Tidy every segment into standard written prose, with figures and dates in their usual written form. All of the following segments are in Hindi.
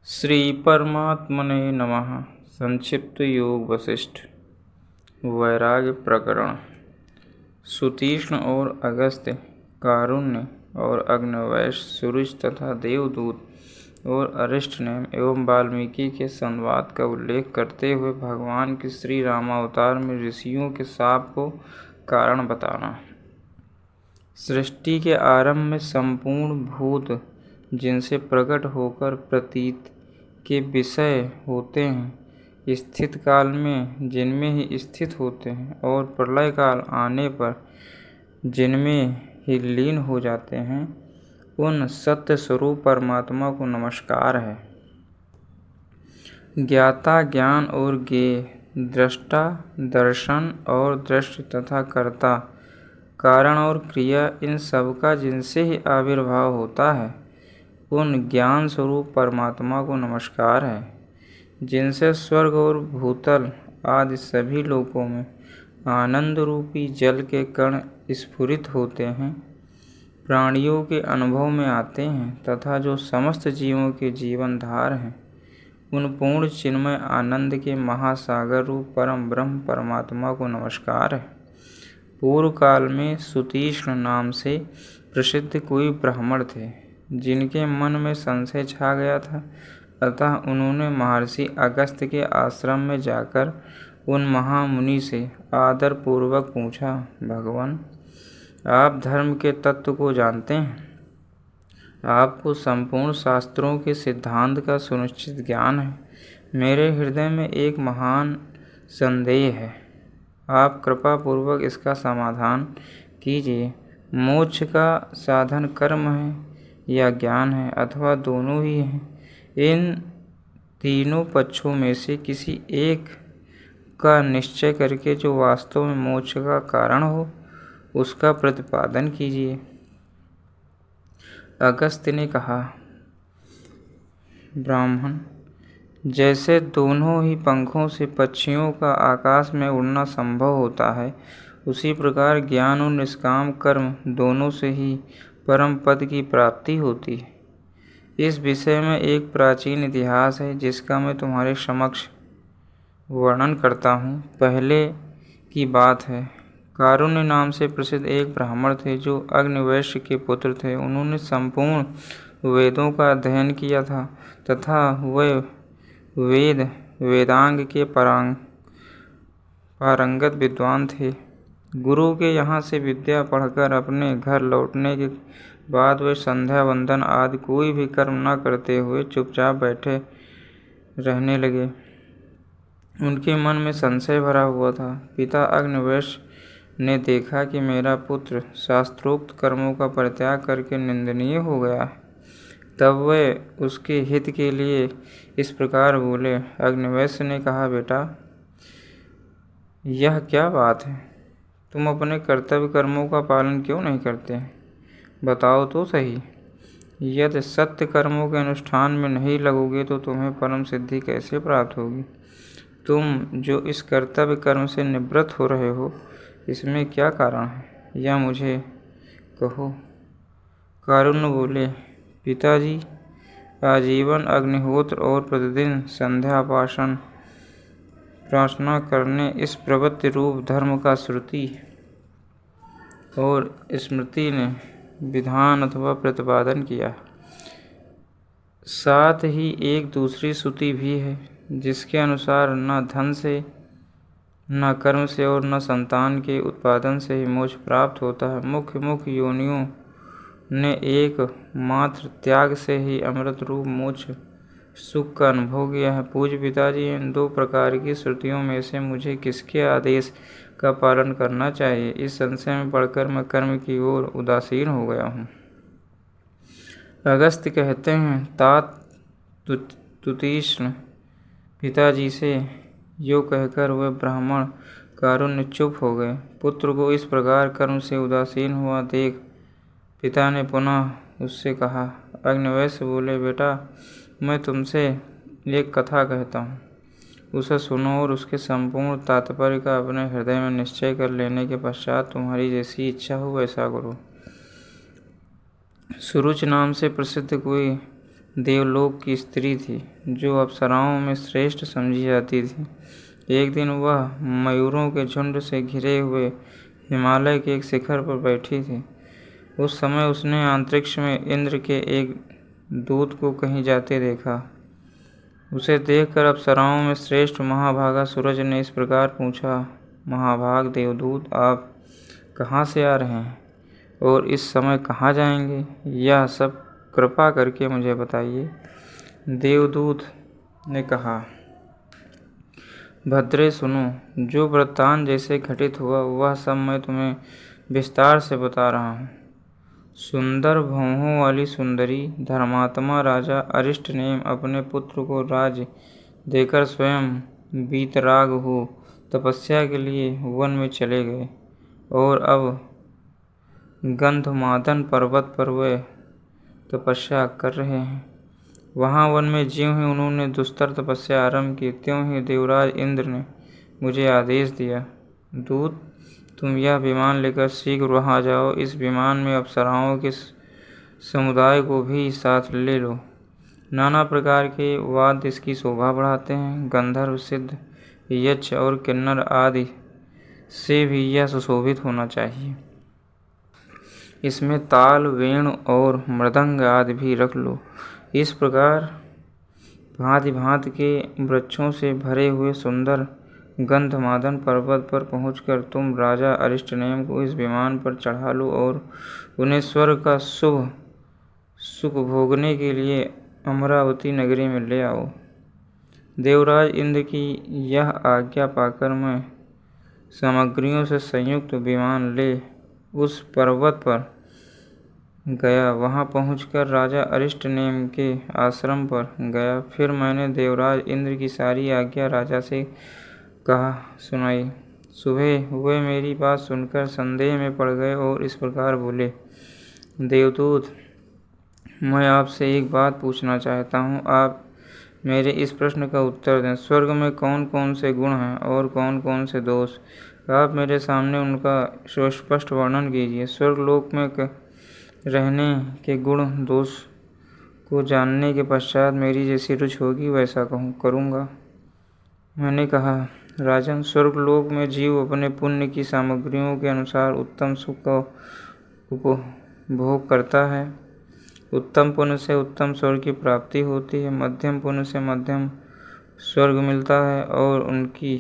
श्री परमात्मने नमः। संक्षिप्त योग वशिष्ठ वैराग्य प्रकरण। सुतीक्ष्ण और अगस्त्य, कारुण्य और अग्निवेश, सूरज तथा देवदूत और अरिष्टनेम एवं वाल्मीकि के संवाद का उल्लेख करते हुए भगवान के श्री रामावतार में ऋषियों के शाप को कारण बताना। सृष्टि के आरंभ में संपूर्ण भूत जिनसे प्रकट होकर प्रतीत के विषय होते हैं, स्थित काल में जिनमें ही स्थित होते हैं और प्रलय काल आने पर जिनमें ही लीन हो जाते हैं, उन सत्य स्वरूप परमात्मा को नमस्कार है। ज्ञाता ज्ञान और ज्ञेय, दृष्टा दर्शन और दृष्टि तथा कर्ता कारण और क्रिया, इन सब का जिनसे ही आविर्भाव होता है, उन ज्ञान स्वरूप परमात्मा को नमस्कार है। जिनसे स्वर्ग और भूतल आदि सभी लोकों में आनंद रूपी जल के कण स्फुरित होते हैं, प्राणियों के अनुभव में आते हैं तथा जो समस्त जीवों के जीवन धार हैं, उन पूर्ण चिन्मय आनंद के महासागर रूप परम ब्रह्म परमात्मा को नमस्कार है। पूर्व काल में सुतीक्ष्ण नाम से प्रसिद्ध कोई ब्राह्मण थे, जिनके मन में संशय छा गया था। अतः उन्होंने महर्षि अगस्त्य के आश्रम में जाकर उन महामुनि से आदर पूर्वक पूछा, भगवान, आप धर्म के तत्व को जानते हैं। आपको संपूर्ण शास्त्रों के सिद्धांत का सुनिश्चित ज्ञान है। मेरे हृदय में एक महान संदेह है, आप कृपा पूर्वक इसका समाधान कीजिए। मोक्ष का साधन कर्म है या ज्ञान है, अथवा दोनों ही हैं? इन तीनों पक्षों में से किसी एक का निश्चय करके जो वास्तव में मोक्ष का कारण हो, उसका प्रतिपादन कीजिए। अगस्त्य ने कहा, ब्राह्मण, जैसे दोनों ही पंखों से पक्षियों का आकाश में उड़ना संभव होता है, उसी प्रकार ज्ञान और निष्काम कर्म दोनों से ही परम पद की प्राप्ति होती है। इस विषय में एक प्राचीन इतिहास है, जिसका मैं तुम्हारे समक्ष वर्णन करता हूँ। पहले की बात है, कारुण्य नाम से प्रसिद्ध एक ब्राह्मण थे, जो अग्निवेश के पुत्र थे। उन्होंने संपूर्ण वेदों का अध्ययन किया था तथा वे वेदांग के पारंगत विद्वान थे। गुरु के यहाँ से विद्या पढ़कर अपने घर लौटने के बाद वे संध्या वंदन आदि कोई भी कर्म न करते हुए चुपचाप बैठे रहने लगे। उनके मन में संशय भरा हुआ था। पिता अग्निवेश ने देखा कि मेरा पुत्र शास्त्रोक्त कर्मों का परित्याग करके निंदनीय हो गया है। तब वे उसके हित के लिए इस प्रकार बोले। अग्निवेश ने कहा, बेटा, यह क्या बात है? तुम अपने कर्तव्य कर्मों का पालन क्यों नहीं करते? बताओ तो सही। यदि सत्य कर्मों के अनुष्ठान में नहीं लगोगे तो तुम्हें परम सिद्धि कैसे प्राप्त होगी? तुम जो इस कर्तव्य कर्म से निवृत्त हो रहे हो, इसमें क्या कारण है, यह मुझे कहो। कारुण्य बोले, पिताजी, आजीवन अग्निहोत्र और प्रतिदिन संध्या प्रार्थना करने, इस प्रवृत्ति रूप धर्म का श्रुति और स्मृति ने विधान अथवा प्रतिपादन किया। साथ ही एक दूसरी श्रुति भी है, जिसके अनुसार न धन से, न कर्म से और न संतान के उत्पादन से ही मोक्ष प्राप्त होता है। मुख्य योनियों ने एक मात्र त्याग से ही अमृत रूप मोक्ष सुख का अनुभव किया है। पूज्य पिताजी, इन दो प्रकार की श्रुतियों में से मुझे किसके आदेश का पालन करना चाहिए? इस संशय में पड़कर मैं कर्म की ओर उदासीन हो गया हूँ। अगस्त्य कहते हैं, तात तुतीक्ष्ण पिताजी से यो कहकर वह ब्राह्मण कारुण्य चुप हो गए। पुत्र को इस प्रकार कर्म से उदासीन हुआ देख पिता ने पुनः उससे कहा। अग्निवेश बोले, बेटा, मैं तुमसे एक कथा कहता हूँ, उसे सुनो और उसके संपूर्ण तात्पर्य का अपने हृदय में निश्चय कर लेने के पश्चात तुम्हारी जैसी इच्छा हो वैसा करो। सुरुच नाम से प्रसिद्ध कोई देवलोक की स्त्री थी, जो अप्सराओं में श्रेष्ठ समझी जाती थी। एक दिन वह मयूरों के झुंड से घिरे हुए हिमालय के एक शिखर पर बैठी थी। उस समय उसने अंतरिक्ष में इंद्र के एक दूत को कहीं जाते देखा। उसे देखकर अप्सराओं में श्रेष्ठ महाभागा सूरज ने इस प्रकार पूछा, महाभाग देवदूत, आप कहाँ से आ रहे हैं और इस समय कहाँ जाएंगे? यह सब कृपा करके मुझे बताइए। देवदूत ने कहा, भद्रे सुनो, जो वृत्तांत जैसे घटित हुआ वह सब मैं तुम्हें विस्तार से बता रहा हूँ। सुंदर भौहों वाली सुंदरी धर्मात्मा राजा अरिष्टनेम अपने पुत्र को राज्य देकर स्वयं वीतराग हो तपस्या के लिए वन में चले गए और अब गंधमादन पर्वत पर वे तपस्या कर रहे हैं। वहाँ वन में ज्यों ही उन्होंने दुस्तर तपस्या आरंभ की, त्यों ही देवराज इंद्र ने मुझे आदेश दिया, दूत, तुम यह विमान लेकर शीघ्र वहाँ जाओ। इस विमान में अप्सराओं के समुदाय को भी साथ ले लो। नाना प्रकार के वाद्य इसकी शोभा बढ़ाते हैं। गंधर्व, सिद्ध, यक्ष और किन्नर आदि से भी यह सुशोभित होना चाहिए। इसमें ताल, वेणु और मृदंग आदि भी रख लो। इस प्रकार भांति भांति के वृक्षों से भरे हुए सुंदर गंधमादन पर्वत पर पहुंचकर तुम राजा अरिष्टनेम को इस विमान पर चढ़ा लो और उन्हें स्वर्ग का शुभ सुख भोगने के लिए अमरावती नगरी में ले आओ। देवराज इंद्र की यह आज्ञा पाकर मैं सामग्रियों से संयुक्त विमान ले उस पर्वत पर गया। वहां पहुंचकर राजा अरिष्टनेम के आश्रम पर गया। फिर मैंने देवराज इंद्र की सारी आज्ञा राजा से कहा सुनाई। सुबह वे मेरी बात सुनकर संदेह में पड़ गए और इस प्रकार बोले, देवदूत, मैं आपसे एक बात पूछना चाहता हूँ, आप मेरे इस प्रश्न का उत्तर दें। स्वर्ग में कौन कौन से गुण हैं और कौन कौन से दोष? आप मेरे सामने उनका सुस्पष्ट वर्णन कीजिए। स्वर्गलोक में रहने के गुण दोष को जानने के पश्चात मेरी जैसी रुचि होगी वैसा करूँगा। मैंने कहा, राजन, स्वर्गलोक में जीव अपने पुण्य की सामग्रियों के अनुसार उत्तम सुख का उपभोग करता है। उत्तम पुण्य से उत्तम स्वर्ग की प्राप्ति होती है, मध्यम पुण्य से मध्यम स्वर्ग मिलता है और उनकी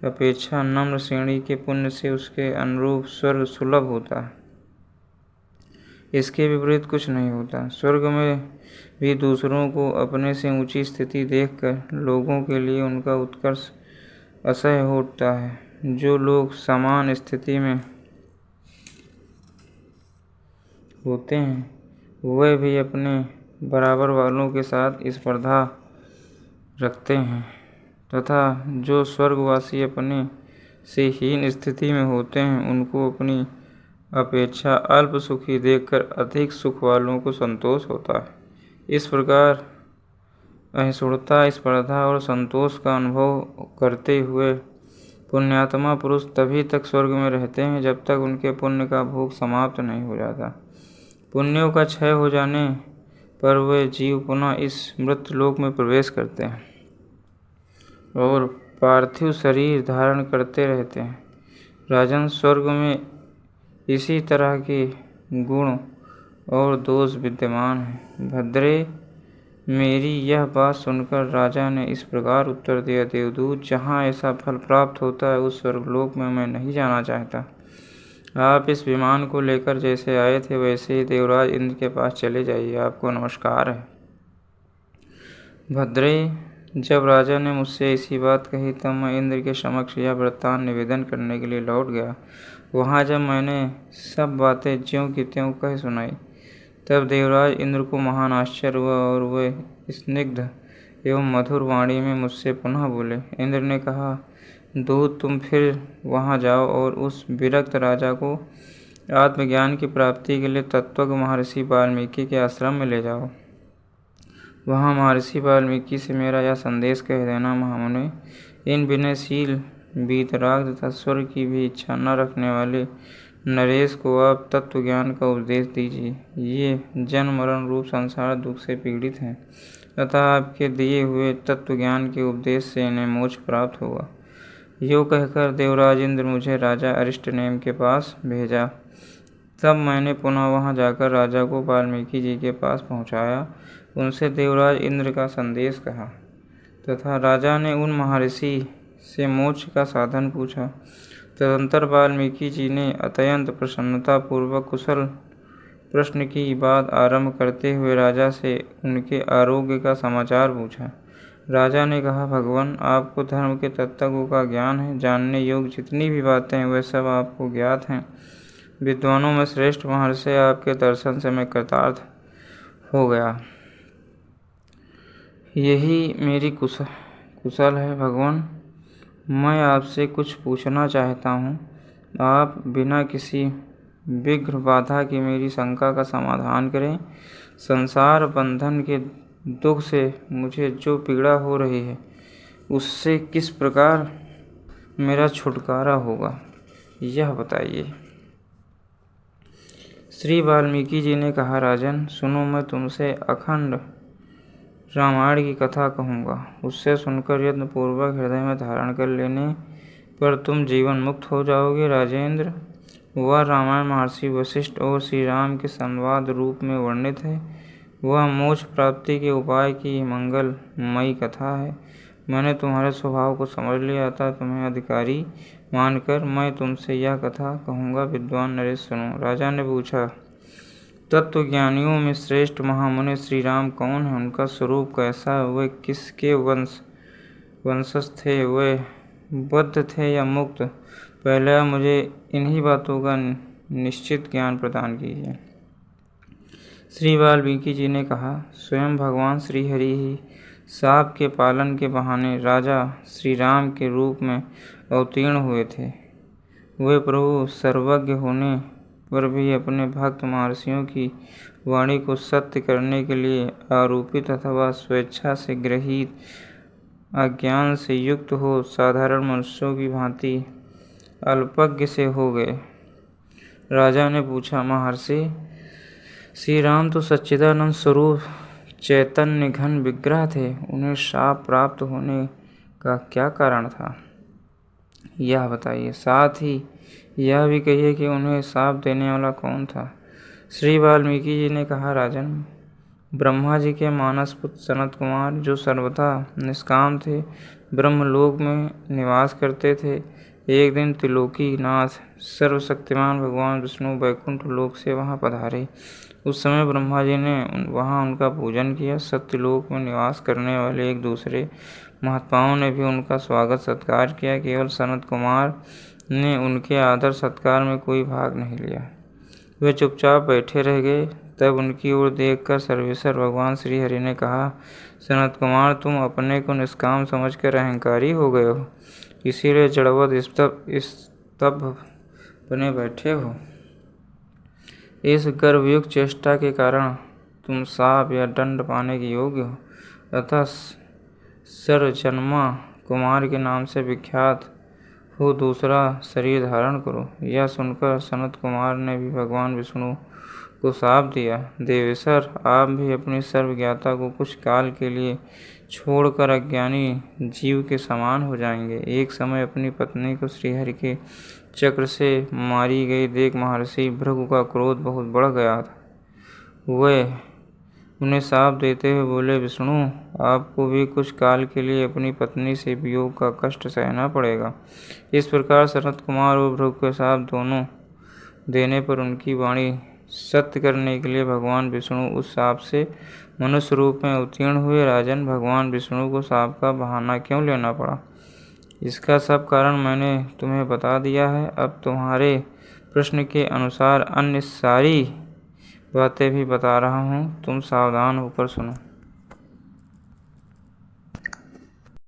अपेक्षा नम्र श्रेणी के पुण्य से उसके अनुरूप स्वर्ग सुलभ होता है। इसके विपरीत कुछ नहीं होता। स्वर्ग में भी दूसरों को अपने से ऊंची स्थिति देखकर लोगों के लिए उनका उत्कर्ष असह्य होता है। जो लोग समान स्थिति में होते हैं वे भी अपने बराबर वालों के साथ स्पर्धा रखते हैं तथा जो स्वर्गवासी अपने से हीन स्थिति में होते हैं उनको अपनी अपेक्षा अल्प सुखी देखकर अधिक सुख वालों को संतोष होता है। इस प्रकार असहिष्णुता, स्पर्धा और संतोष का अनुभव करते हुए पुण्यात्मा पुरुष तभी तक स्वर्ग में रहते हैं जब तक उनके पुण्य का भोग समाप्त नहीं हो जाता। पुण्यों का क्षय हो जाने पर वे जीव पुनः इस मृत्युलोक में प्रवेश करते हैं और पार्थिव शरीर धारण करते रहते हैं। राजन, स्वर्ग में इसी तरह के गुण और दोष विद्यमान हैं। भद्रे, मेरी यह बात सुनकर राजा ने इस प्रकार उत्तर दिया, देवदूत, जहाँ ऐसा फल प्राप्त होता है उस स्वर्गलोक में मैं नहीं जाना चाहता। आप इस विमान को लेकर जैसे आए थे वैसे ही देवराज इंद्र के पास चले जाइए। आपको नमस्कार है। भद्रे, जब राजा ने मुझसे ऐसी बात कही तब मैं इंद्र के समक्ष यह वृत्तांत निवेदन करने के लिए लौट गया। वहाँ जब मैंने सब बातें ज्यों की त्यों कह सुनाई तब देवराज इंद्र को महान आश्चर्य हुआ और वे स्निग्ध एवं मधुर वाणी में मुझसे पुनः बोले। इंद्र ने कहा, दूत, तुम फिर वहाँ जाओ और उस विरक्त राजा को आत्मज्ञान की प्राप्ति के लिए तत्वज्ञ महर्षि वाल्मीकि के आश्रम में ले जाओ। वहाँ महर्षि वाल्मीकि से मेरा यह संदेश कह देना, महामुने, इन विनयशील, वीतराग तथा स्वर्ग की भी इच्छा न रखने वाले नरेश को आप तत्व ज्ञान का उपदेश दीजिए। ये जन्म मरण रूप संसार दुख से पीड़ित हैं, अतः आपके दिए हुए तत्व ज्ञान के उपदेश से इन्हें मोक्ष प्राप्त होगा। यो कहकर देवराज इंद्र मुझे राजा अरिष्टनेम के पास भेजा। तब मैंने पुनः वहां जाकर राजा को वाल्मीकि जी के पास पहुंचाया, उनसे देवराज इंद्र का संदेश कहा तथा राजा ने उन महर्षि से मोक्ष का साधन पूछा। तदंतर वाल्मीकि जी ने अत्यंत प्रसन्नता पूर्वक कुशल प्रश्न की बात आरंभ करते हुए राजा से उनके आरोग्य का समाचार पूछा। राजा ने कहा, भगवान, आपको धर्म के तत्वों का ज्ञान है। जानने योग्य जितनी भी बातें हैं वे सब आपको ज्ञात हैं। विद्वानों में श्रेष्ठ महर्षि, आपके दर्शन से मैं कृतार्थ हो गया। यही मेरी कुशल है। भगवान, मैं आपसे कुछ पूछना चाहता हूँ। आप बिना किसी विघ्न बाधा के मेरी शंका का समाधान करें। संसार बंधन के दुख से मुझे जो पीड़ा हो रही है उससे किस प्रकार मेरा छुटकारा होगा, यह बताइए। श्री वाल्मीकि जी ने कहा, राजन सुनो, मैं तुमसे अखंड रामायण की कथा कहूँगा। उससे सुनकर यत्न पूर्वक हृदय में धारण कर लेने पर तुम जीवन मुक्त हो जाओगे। राजेंद्र, वह रामायण महर्षि वशिष्ठ और श्री राम के संवाद रूप में वर्णित है। वह मोक्ष प्राप्ति के उपाय की मंगलमयी कथा है। मैंने तुम्हारे स्वभाव को समझ लिया था। तुम्हें अधिकारी मानकर मैं तुमसे यह कथा कहूँगा। विद्वान नरेश, सुनो। राजा ने पूछा, तत्वज्ञानियों में श्रेष्ठ महामुनि श्री राम कौन है? उनका स्वरूप कैसा है? वे किसके वंशज थे? वे बद्ध थे या मुक्त? पहले मुझे इन्हीं बातों का निश्चित ज्ञान प्रदान कीजिए। श्री वाल्मीकि जी ने कहा, स्वयं भगवान श्री हरि ही शाप के पालन के बहाने राजा श्री राम के रूप में अवतीर्ण हुए थे। वे प्रभु सर्वज्ञ होने पर भी अपने भक्त महर्षियों की वाणी को सत्य करने के लिए आरोपित अथवा स्वेच्छा से गृहीत अज्ञान से युक्त हो साधारण मनुष्यों की भांति अल्पज्ञ से हो गए। राजा ने पूछा, महर्षि, श्री राम तो सच्चिदानंद स्वरूप चैतन्य घन विग्रह थे। उन्हें शाप प्राप्त होने का क्या कारण था, यह बताइए। साथ ही यह भी कहिए कि उन्हें शाप देने वाला कौन था। श्री वाल्मीकि जी ने कहा, राजन, ब्रह्मा जी के मानस पुत्र सनत कुमार, जो सर्वथा निष्काम थे, ब्रह्मलोक में निवास करते थे। एक दिन त्रिलोकी नाथ सर्वशक्तिमान भगवान विष्णु वैकुंठ लोक से वहां पधारे। उस समय ब्रह्मा जी ने वहां उनका पूजन किया। सत्यलोक में निवास करने वाले एक दूसरे महात्माओं ने भी उनका स्वागत सत्कार किया। केवल सनत कुमार ने उनके आदर सत्कार में कोई भाग नहीं लिया। वे चुपचाप बैठे रह गए। तब उनकी ओर देखकर सर्वेश्वर भगवान श्री हरि ने कहा, सनत कुमार, तुम अपने को निष्काम समझकर अहंकारी हो गए हो, इसीलिए जड़वत स्तब्ध बने बैठे हो। इस गर्वयुक्त चेष्टा के कारण तुम शाप या दंड पाने के योग्य हो। अतः सरजन्मा कुमार के नाम से विख्यात हो दूसरा शरीर धारण करो। यह सुनकर सनत कुमार ने भी भगवान विष्णु को शाप दिया, देवेश्वर, आप भी अपनी सर्वज्ञता को कुछ काल के लिए छोड़कर अज्ञानी जीव के समान हो जाएंगे। एक समय अपनी पत्नी को श्रीहरि के चक्र से मारी गई देख महर्षि भृगु का क्रोध बहुत बढ़ गया था। वह उन्हें शाप देते हुए बोले, विष्णु, आपको भी कुछ काल के लिए अपनी पत्नी से वियोग का कष्ट सहना पड़ेगा। इस प्रकार सनत कुमार और भृगु के शाप दोनों देने पर उनकी वाणी सत्य करने के लिए भगवान विष्णु उस शाप से मनुष्य रूप में अवतीर्ण हुए। राजन, भगवान विष्णु को शाप का बहाना क्यों लेना पड़ा, इसका सब कारण मैंने तुम्हें बता दिया है। अब तुम्हारे प्रश्न के अनुसार अन्य सारी बातें भी बता रहा हूँ, तुम सावधान होकर सुनो।